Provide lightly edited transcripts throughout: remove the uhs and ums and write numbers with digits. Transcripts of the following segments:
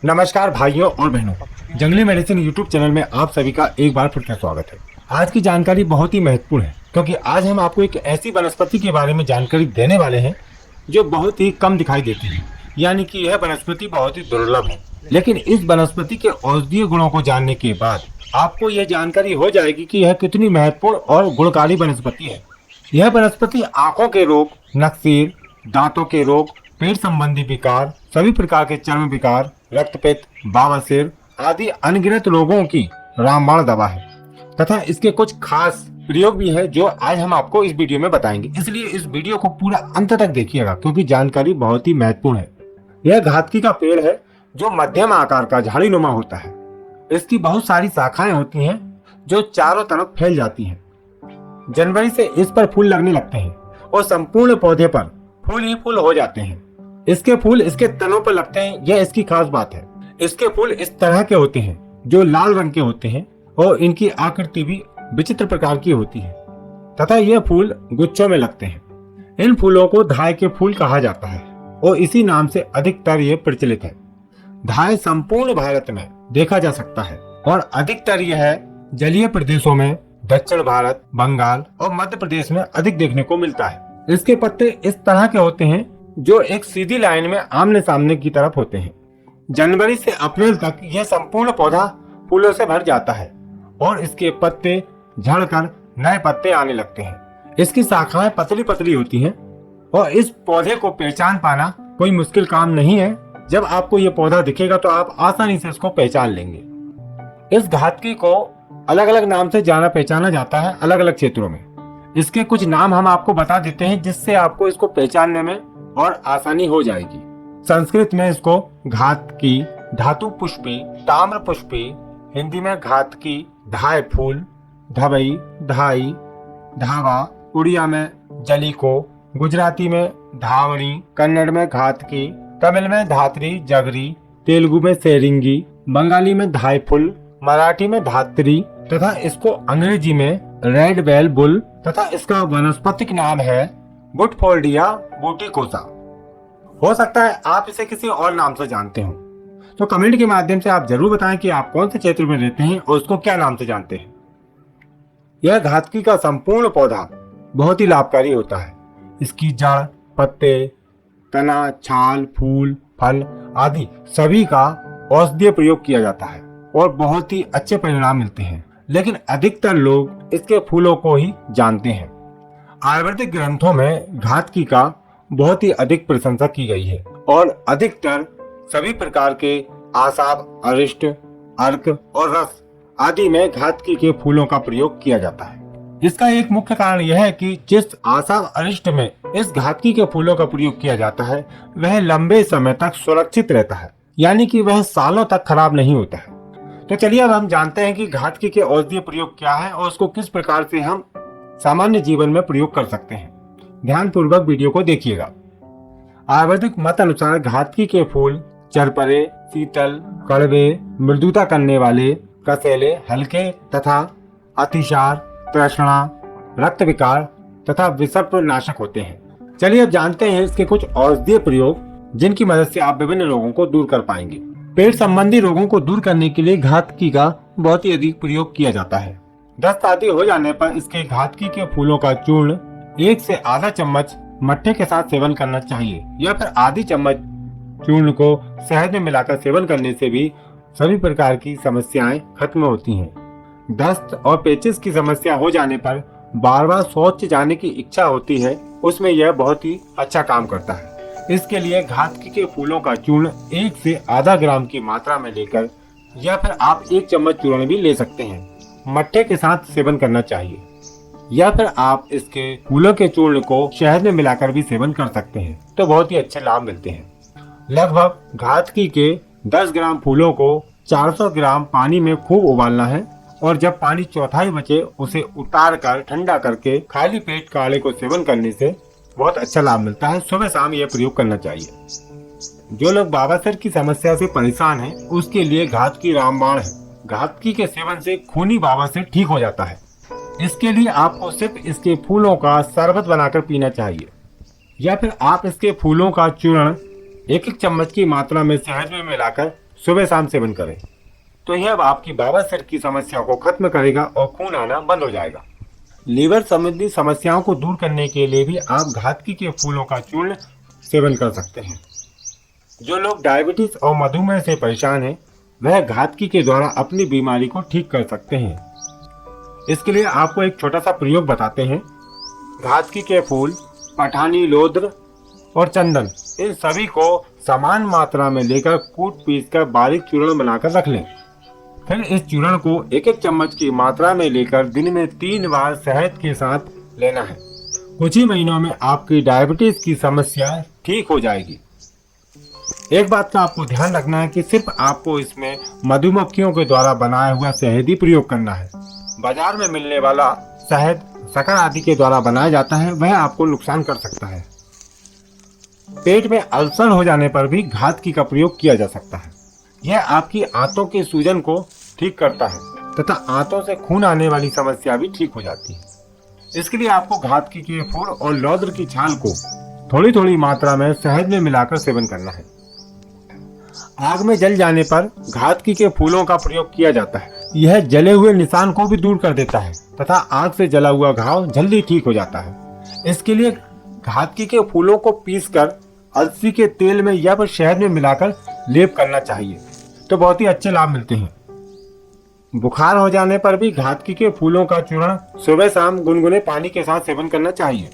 नमस्कार भाइयों और बहनों, जंगली मेडिसिन यूट्यूब चैनल में आप सभी का एक बार फिर से स्वागत है। आज की जानकारी बहुत ही महत्वपूर्ण है क्योंकि आज हम आपको एक ऐसी वनस्पति के बारे में जानकारी देने वाले हैं जो बहुत ही कम दिखाई देती है, यानी कि यह वनस्पति बहुत ही दुर्लभ है। लेकिन इस वनस्पति के औषधीय गुणों को जानने के बाद आपको यह जानकारी हो जाएगी कि यह कितनी महत्वपूर्ण और गुणकारी वनस्पति है। यह वनस्पति आंखों के रोग, नक्सीर, दांतों के रोग, पेट संबंधी विकार, सभी प्रकार के चर्म विकार, रक्तपित्त, बवासीर आदि अनगिनत रोगों की रामबाण दवा है तथा इसके कुछ खास प्रयोग भी है जो आज हम आपको इस वीडियो में बताएंगे। इसलिए इस वीडियो को पूरा अंत तक देखिएगा क्योंकि जानकारी बहुत ही महत्वपूर्ण है। यह घातकी का पेड़ है जो मध्यम आकार का झाड़ीनुमा होता है। इसकी बहुत सारी शाखाएं होती हैं जो चारों तरफ फैल जाती हैं। जनवरी से इस पर फूल लगने लगते हैं और संपूर्ण पौधे पर फूल ही फूल हो जाते हैं। इसके फूल इसके तनों पर लगते हैं, यह इसकी खास बात है। इसके फूल इस तरह के होते हैं जो लाल रंग के होते हैं और इनकी आकृति भी विचित्र प्रकार की होती है तथा यह फूल गुच्छों में लगते हैं। इन फूलों को धाय के फूल कहा जाता है और इसी नाम से अधिकतर यह प्रचलित है। धाय संपूर्ण भारत में देखा जा सकता है और अधिकतर यह जलीय प्रदेशों में दक्षिण भारत, बंगाल और मध्य प्रदेश में अधिक देखने को मिलता है। इसके पत्ते इस तरह के होते हैं जो एक सीधी लाइन में आमने सामने की तरफ होते हैं। जनवरी से अप्रैल तक यह संपूर्ण पौधा फूलों से भर जाता है और इसके पत्ते झड़कर नए पत्ते आने लगते हैं। इसकी शाखाएं पतली पतली होती हैं और इस पौधे को पहचान पाना कोई मुश्किल काम नहीं है। जब आपको ये पौधा दिखेगा तो आप आसानी से इसको पहचान लेंगे। इस घातकी को अलग अलग नाम से जाना पहचाना जाता है अलग अलग क्षेत्रों में। इसके कुछ नाम हम आपको बता देते हैं जिससे आपको इसको पहचानने में और आसानी हो जाएगी। संस्कृत में इसको घातकी, धातु पुष्पी, ताम्र पुष्पी, हिंदी में घातकी, धाय फूल, धवई, धाई, धावा, उड़िया में जलीको, गुजराती में धावणी, कन्नड़ में घातकी, तमिल में धात्री, जगरी, तेलुगु में सेरिंगी, बंगाली में धाय फूल, मराठी में धात्री तथा इसको अंग्रेजी में रेड बेल बुल तथा इसका वानस्पतिक नाम है बुटफोर्डिया बूटिकोसा। हो सकता है आप इसे किसी और नाम से जानते हो, तो कमेंट के माध्यम से आप जरूर बताएं कि आप कौन से क्षेत्र में रहते हैं और उसको क्या नाम से जानते हैं। यह घातकी का संपूर्ण पौधा बहुत ही लाभकारी होता है। इसकी जड़, पत्ते, तना, छाल, फूल, फल आदि सभी का औषधीय प्रयोग किया जाता है और बहुत ही अच्छे परिणाम मिलते हैं। लेकिन अधिकतर लोग इसके फूलों को ही जानते हैं। आयुर्वेदिक ग्रंथों में घातकी का बहुत ही अधिक प्रशंसा की गई है और अधिकतर सभी प्रकार के आसाब, अरिष्ट, अर्क और रस आदि में घातकी के फूलों का प्रयोग किया जाता है। इसका एक मुख्य कारण यह है कि जिस आसाब अरिष्ट में इस घातकी के फूलों का प्रयोग किया जाता है वह लंबे समय तक सुरक्षित रहता है, यानी कि वह सालों तक खराब नहीं होता है। तो चलिए अब हम जानते हैं कि घातकी के औषधीय प्रयोग क्या है और उसको किस प्रकार से हम सामान्य जीवन में प्रयोग कर सकते हैं। ध्यान पूर्वक वीडियो को देखिएगा। आयुर्वेदिक मत अनुसार घातकी के फूल चरपरे, शीतल, कड़वे, मृदुता करने वाले, कसैले, हल्के तथा अतिसार, तृष्णा, रक्त विकार तथा विषर्प नाशक होते हैं। चलिए अब जानते हैं इसके कुछ औषधीय प्रयोग जिनकी मदद से आप विभिन्न रोगों को दूर कर पाएंगे। पेट संबंधी रोगों को दूर करने के लिए घातकी का बहुत ही अधिक प्रयोग किया जाता है। दस्त आदि हो जाने पर इसके घातकी के फूलों का चूर्ण 1 से आधा चम्मच मट्ठे के साथ सेवन करना चाहिए या फिर आधी चम्मच चूर्ण को शहद में मिलाकर सेवन करने से भी सभी प्रकार की समस्याएं खत्म होती हैं। दस्त और पेचिस की समस्या हो जाने पर बार बार शौच जाने की इच्छा होती है, उसमें यह बहुत ही अच्छा काम करता है। इसके लिए घातकी के फूलों का चूर्ण 1 से आधा ग्राम की मात्रा में लेकर या फिर आप 1 चम्मच चूर्ण भी ले सकते हैं, मट्ठे के साथ सेवन करना चाहिए या फिर आप इसके फूलों के चूर्ण को शहद में मिलाकर भी सेवन कर सकते हैं, तो बहुत ही अच्छे लाभ मिलते हैं। लगभग घातकी के 10 ग्राम फूलों को 400 ग्राम पानी में खूब उबालना है और जब पानी चौथाई बचे उसे उतार कर ठंडा करके खाली पेट काढ़े को सेवन करने से बहुत अच्छा लाभ मिलता है। सुबह शाम यह प्रयोग करना चाहिए। जो लोग बवासीर की समस्या से परेशान हैं, उसके लिए घातकी रामबाण है। घातकी के सेवन से खूनी बवासीर ठीक हो जाता है। इसके लिए आपको सिर्फ इसके फूलों का शरबत बनाकर पीना चाहिए या फिर आप इसके फूलों का चूर्ण 1-1 चम्मच की मात्रा में शहद में मिलाकर सुबह शाम सेवन करें तो यह आपकी बवासीर की समस्या को खत्म करेगा और खून आना बंद हो जाएगा। लीवर संबंधी समस्याओं को दूर करने के लिए भी आप घातकी के फूलों का चूर्ण सेवन कर सकते हैं। जो लोग डायबिटीज और मधुमेह से परेशान हैं, वह घातकी के द्वारा अपनी बीमारी को ठीक कर सकते हैं। इसके लिए आपको एक छोटा सा प्रयोग बताते हैं। घातकी के फूल, पठानी लोद्र और चंदन, इन सभी को समान मात्रा में लेकर कूट पीस कर बारीक चूर्ण बनाकर रख लें। फिर इस चूर्ण को एक एक चम्मच की मात्रा में लेकर दिन में 3 बार शहद के साथ लेना है। कुछ ही महीनों में आपकी डायबिटीज की समस्या ठीक हो जाएगी। एक बात का आपको ध्यान रखना है कि सिर्फ आपको इसमें मधुमक्खियों के द्वारा बनाया हुआ शहद ही प्रयोग करना है। बाजार में मिलने वाला शहद शक्कर आदि के द्वारा बनाया जाता है, वह आपको नुकसान कर सकता है। पेट में अल्सर हो जाने पर भी घातकी का प्रयोग किया जा सकता है। यह आपकी आंतों के सूजन को ठीक करता है तथा आंतों से खून आने वाली समस्या भी ठीक हो जाती है। इसके लिए आपको घातकी के फूल और लौद्र की छाल को थोड़ी थोड़ी मात्रा में शहद में मिलाकर सेवन करना है। आग में जल जाने पर घातकी के फूलों का प्रयोग किया जाता है। यह जले हुए निशान को भी दूर कर देता है तथा आग से जला हुआ घाव जल्दी ठीक हो जाता है। इसके लिए घातकी के फूलों को पीसकर अलसी के तेल में या फिर शहद में मिलाकर लेप करना चाहिए तो बहुत ही अच्छे लाभ मिलते हैं। बुखार हो जाने पर भी घातकी के फूलों का चूर्ण सुबह शाम गुनगुने पानी के साथ सेवन करना चाहिए।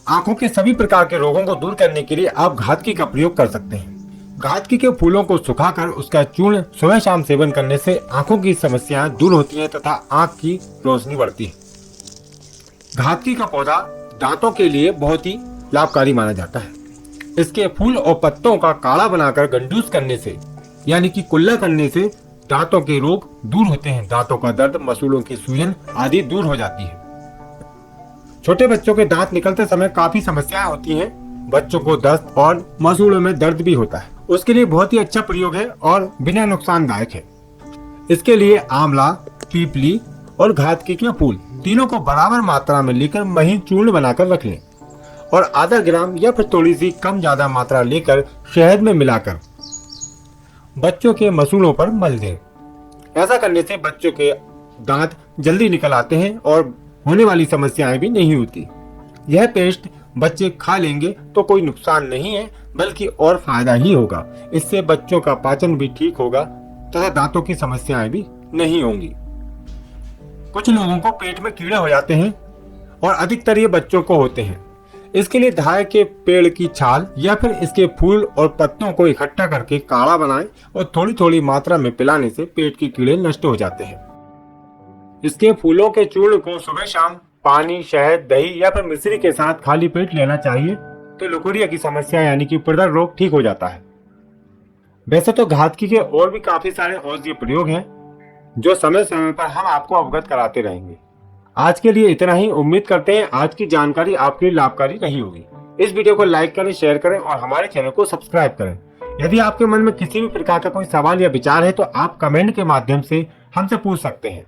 आंखों के सभी प्रकार के रोगों को दूर करने के लिए आप घातकी का प्रयोग कर सकते हैं। घातकी के फूलों को सुखाकर उसका चूर्ण सुबह शाम सेवन करने से आंखों की समस्याएं दूर होती हैं तथा आंख की रोशनी बढ़ती है। घातकी का पौधा दांतों के लिए बहुत ही लाभकारी माना जाता है। इसके फूल और पत्तों का काढ़ा बनाकर गंडूस करने से यानी कि कुल्ला करने से दांतों के रोग दूर होते हैं। दांतों का दर्द, मसूड़ों की सूजन आदि दूर हो जाती है। छोटे बच्चों के दांत निकलते समय काफी समस्याएं होती हैं। बच्चों को दस्त और मसूड़ों में दर्द भी होता है। उसके लिए बहुत ही अच्छा प्रयोग है और बिना नुकसानदायक है। इसके लिए आंवला, पीपली और घातकी के फूल तीनों को बराबर मात्रा में लेकर महीन चूर्ण बनाकर रख लें और आधा ग्राम या फिर थोड़ी सी कम ज्यादा मात्रा लेकर शहद में मिलाकर बच्चों के मसूड़ों पर मल दें। ऐसा करने से बच्चों के दांत जल्दी निकल आते हैं और होने वाली समस्याएं भी नहीं होती। यह पेस्ट बच्चे खा लेंगे तो कोई नुकसान नहीं है, बल्कि और फायदा ही होगा। इससे बच्चों का पाचन भी ठीक होगा तथा दांतों की समस्याएं भी नहीं होंगी। कुछ लोगों को पेट में कीड़े हो जाते हैं और अधिकतर ये बच्चों को होते हैं। इसके लिए धाय के पेड़ की छाल या फिर इसके फूल और पत्तों को इकट्ठा करके काढ़ा बनाएं और थोड़ी थोड़ी मात्रा में पिलाने से पेट के कीड़े नष्ट हो जाते हैं। इसके फूलों के चूर्ण को सुबह शाम पानी, शहद, दही या फिर मिश्री के साथ खाली पेट लेना चाहिए तो लुकोरिया की समस्या यानी कि प्रदर रोग ठीक हो जाता है। वैसे तो घातकी के और भी काफी सारे औषधीय प्रयोग हैं जो समय समय पर हम आपको अवगत कराते रहेंगे। आज के लिए इतना ही। उम्मीद करते हैं आज की जानकारी आपके लिए लाभकारी रही होगी। इस वीडियो को लाइक करें, शेयर करें और हमारे चैनल को सब्सक्राइब करें। यदि आपके मन में किसी भी प्रकार का कोई सवाल या विचार है तो आप कमेंट के माध्यम से हमसे पूछ सकते हैं।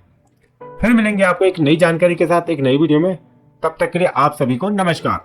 फिर मिलेंगे आपको एक नई जानकारी के साथ एक नई वीडियो में। तब तक के लिए आप सभी को नमस्कार।